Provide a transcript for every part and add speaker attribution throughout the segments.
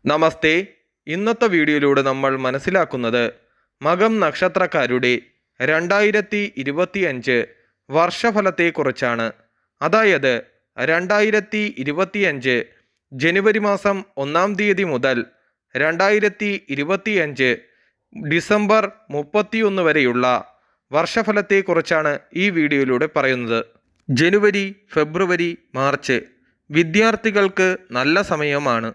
Speaker 1: നമസ്തേ. ഇന്നത്തെ വീഡിയോയിലൂടെ നമ്മൾ മനസ്സിലാക്കുന്നത് മകം നക്ഷത്രക്കാരുടെ 2025 വർഷഫലത്തെക്കുറിച്ചാണ്. അതായത് 2025 ജനുവരി മാസം 1-ാം തീയതി മുതൽ 2025 ഡിസംബർ 31 വരെയുള്ള വർഷഫലത്തെക്കുറിച്ചാണ് ഈ വീഡിയോയിലൂടെ പറയുന്നത്. ജനുവരി, ഫെബ്രുവരി, മാർച്ച് വിദ്യാർത്ഥികൾക്ക് നല്ല സമയമാണ്.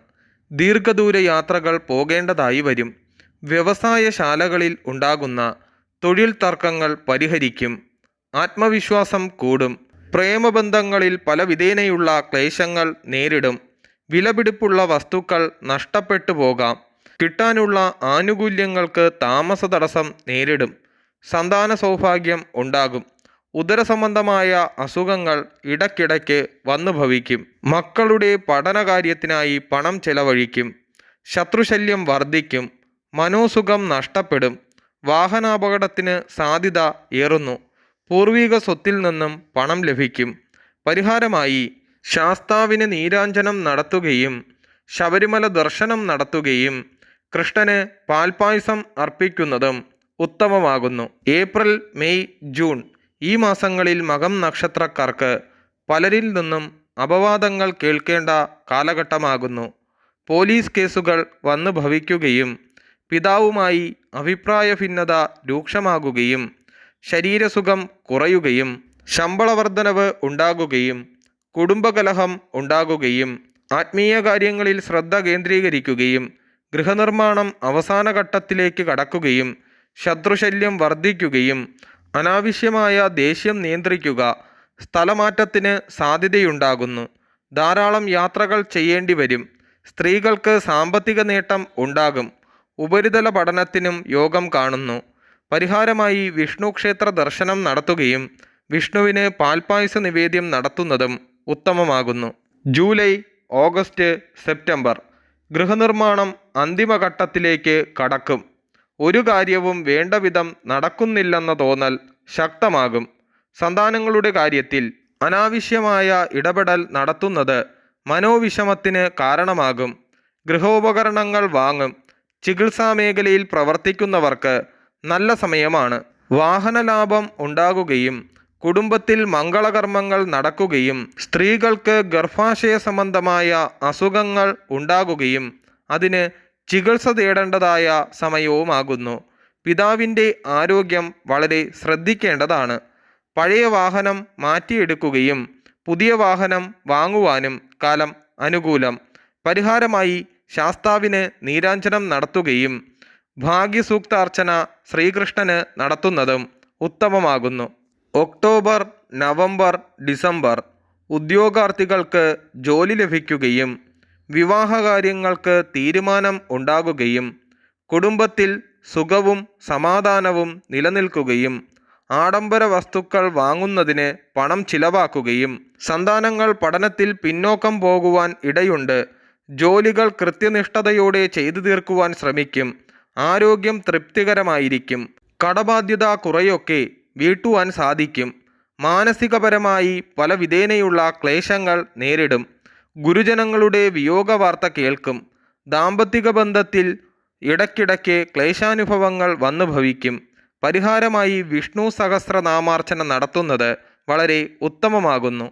Speaker 1: ദീർഘദൂര യാത്രകൾ പോകേണ്ടതായി വരും. വ്യവസായശാലകളിൽ ഉണ്ടാകുന്ന തൊഴിൽ തർക്കങ്ങൾ പരിഹരിക്കും. ആത്മവിശ്വാസം കൂടും. പ്രേമബന്ധങ്ങളിൽ പലവിധേനയുള്ള ക്ലേശങ്ങൾ നേരിടും. വിലപിടിപ്പുള്ള വസ്തുക്കൾ നഷ്ടപ്പെട്ടു പോകാം. കിട്ടാനുള്ള ആനുകൂല്യങ്ങൾക്ക് താമസ തടസ്സം നേരിടും. സന്താന സൗഭാഗ്യം ഉണ്ടാകും. ഉദരസംബന്ധമായ അസുഖങ്ങൾ ഇടയ്ക്കിടയ്ക്ക് വന്നു ഭവിക്കും. മക്കളുടെ പഠനകാര്യത്തിനായി പണം ചെലവഴിക്കും. ശത്രുശല്യം വർദ്ധിക്കും. മനോസുഖം നഷ്ടപ്പെടും. വാഹനാപകടത്തിന് സാധ്യത ഏറുന്നു. പൂർവിക സ്വത്തിൽ നിന്നും പണം ലഭിക്കും. പരിഹാരമായി ശാസ്താവിന് നീരാഞ്ജനം നടത്തുകയും ശബരിമല ദർശനം നടത്തുകയും കൃഷ്ണന് പാൽപായസം അർപ്പിക്കുന്നതും ഉത്തമമാകുന്നു. ഏപ്രിൽ, മെയ്, ജൂൺ ഈ മാസങ്ങളിൽ മകം നക്ഷത്രക്കാർക്ക് പലരിൽ നിന്നും അപവാദങ്ങൾ കേൾക്കേണ്ട കാലഘട്ടമാകുന്നു. പോലീസ് കേസുകൾ വന്നു ഭവിക്കുകയും പിതാവുമായി അഭിപ്രായ ഭിന്നത രൂക്ഷമാകുകയും ശരീരസുഖം കുറയുകയും ശമ്പള വർധനവ് ഉണ്ടാകുകയും കുടുംബകലഹം ഉണ്ടാകുകയും ആത്മീയ കാര്യങ്ങളിൽ ശ്രദ്ധ കേന്ദ്രീകരിക്കുകയും ഗൃഹനിർമ്മാണം അവസാന ഘട്ടത്തിലേക്ക് കടക്കുകയും ശത്രുശല്യം വർദ്ധിക്കുകയും അനാവശ്യമായ ദേഷ്യം നിയന്ത്രിക്കുക. സ്ഥലമാറ്റത്തിന് സാധ്യതയുണ്ടാകുന്നു. ധാരാളം യാത്രകൾ ചെയ്യേണ്ടി വരും. സ്ത്രീകൾക്ക് സാമ്പത്തിക നേട്ടം ഉണ്ടാകും. ഉപരിതല പഠനത്തിനും യോഗം കാണുന്നു. പരിഹാരമായി വിഷ്ണു ക്ഷേത്ര ദർശനം നടത്തുകയും വിഷ്ണുവിന് പാൽപായസ നിവേദ്യം നടത്തുന്നതും ഉത്തമമാകുന്നു. ജൂലൈ, ഓഗസ്റ്റ്, സെപ്റ്റംബർ ഗൃഹനിർമ്മാണം അന്തിമഘട്ടത്തിലേക്ക് കടക്കും. ഒരു കാര്യവും വേണ്ട വിധം നടക്കുന്നില്ലെന്ന തോന്നൽ ശക്തമാകും. സന്താനങ്ങളുടെ കാര്യത്തിൽ അനാവശ്യമായ ഇടപെടൽ നടത്തുന്നത് മനോവിഷമത്തിന് കാരണമാകും. ഗൃഹോപകരണങ്ങൾ വാങ്ങും. ചികിത്സാ മേഖലയിൽ പ്രവർത്തിക്കുന്നവർക്ക് നല്ല സമയമാണ്. വാഹനലാഭം ഉണ്ടാകുകയും കുടുംബത്തിൽ മംഗളകർമ്മങ്ങൾ നടക്കുകയും സ്ത്രീകൾക്ക് ഗർഭാശയ സംബന്ധമായ അസുഖങ്ങൾ ഉണ്ടാകുകയും അതിന് ചികിത്സ തേടേണ്ടതായ സമയവുമാകുന്നു. പിതാവിൻ്റെ ആരോഗ്യം വളരെ ശ്രദ്ധിക്കേണ്ടതാണ്. പഴയ വാഹനം മാറ്റിയെടുക്കുകയും പുതിയ വാഹനം വാങ്ങുവാനും കാലം അനുകൂലം. പരിഹാരമായി ശാസ്താവിന് നീരാഞ്ജനം നടത്തുകയും ഭാഗ്യസൂക്താർച്ചന ശ്രീകൃഷ്ണന് നടത്തുന്നതും ഉത്തമമാകുന്നു. ഒക്ടോബർ, നവംബർ, ഡിസംബർ ഉദ്യോഗാർത്ഥികൾക്ക് ജോലി ലഭിക്കുകയും വിവാഹകാര്യങ്ങൾക്ക് തീരുമാനം ഉണ്ടാകുകയും കുടുംബത്തിൽ സുഖവും സമാധാനവും നിലനിൽക്കുകയും ആഡംബര വസ്തുക്കൾ വാങ്ങുന്നതിന് പണം ചിലവാക്കുകയും സന്താനങ്ങൾ പഠനത്തിൽ പിന്നോക്കം പോകുവാൻ ഇടയുണ്ട്. ജോലികൾ കൃത്യനിഷ്ഠതയോടെ ചെയ്തു തീർക്കുവാൻ ശ്രമിക്കും. ആരോഗ്യം തൃപ്തികരമായിരിക്കും. കടബാധ്യത കുറെയൊക്കെ വീട്ടുവാൻ സാധിക്കും. മാനസികപരമായി പല വിധേനയുള്ള ക്ലേശങ്ങൾ നേരിടും. ഗുരുജനങ്ങളുടെ വിയോഗ വാർത്ത കേൾക്കും. ദാമ്പത്തിക ബന്ധത്തിൽ ഇടയ്ക്കിടയ്ക്ക് ക്ലേശാനുഭവങ്ങൾ വന്നു ഭവിക്കും. പരിഹാരമായി വിഷ്ണു സഹസ്രനാമാർച്ചന നടത്തുന്നത് വളരെ ഉത്തമമാകുന്നു.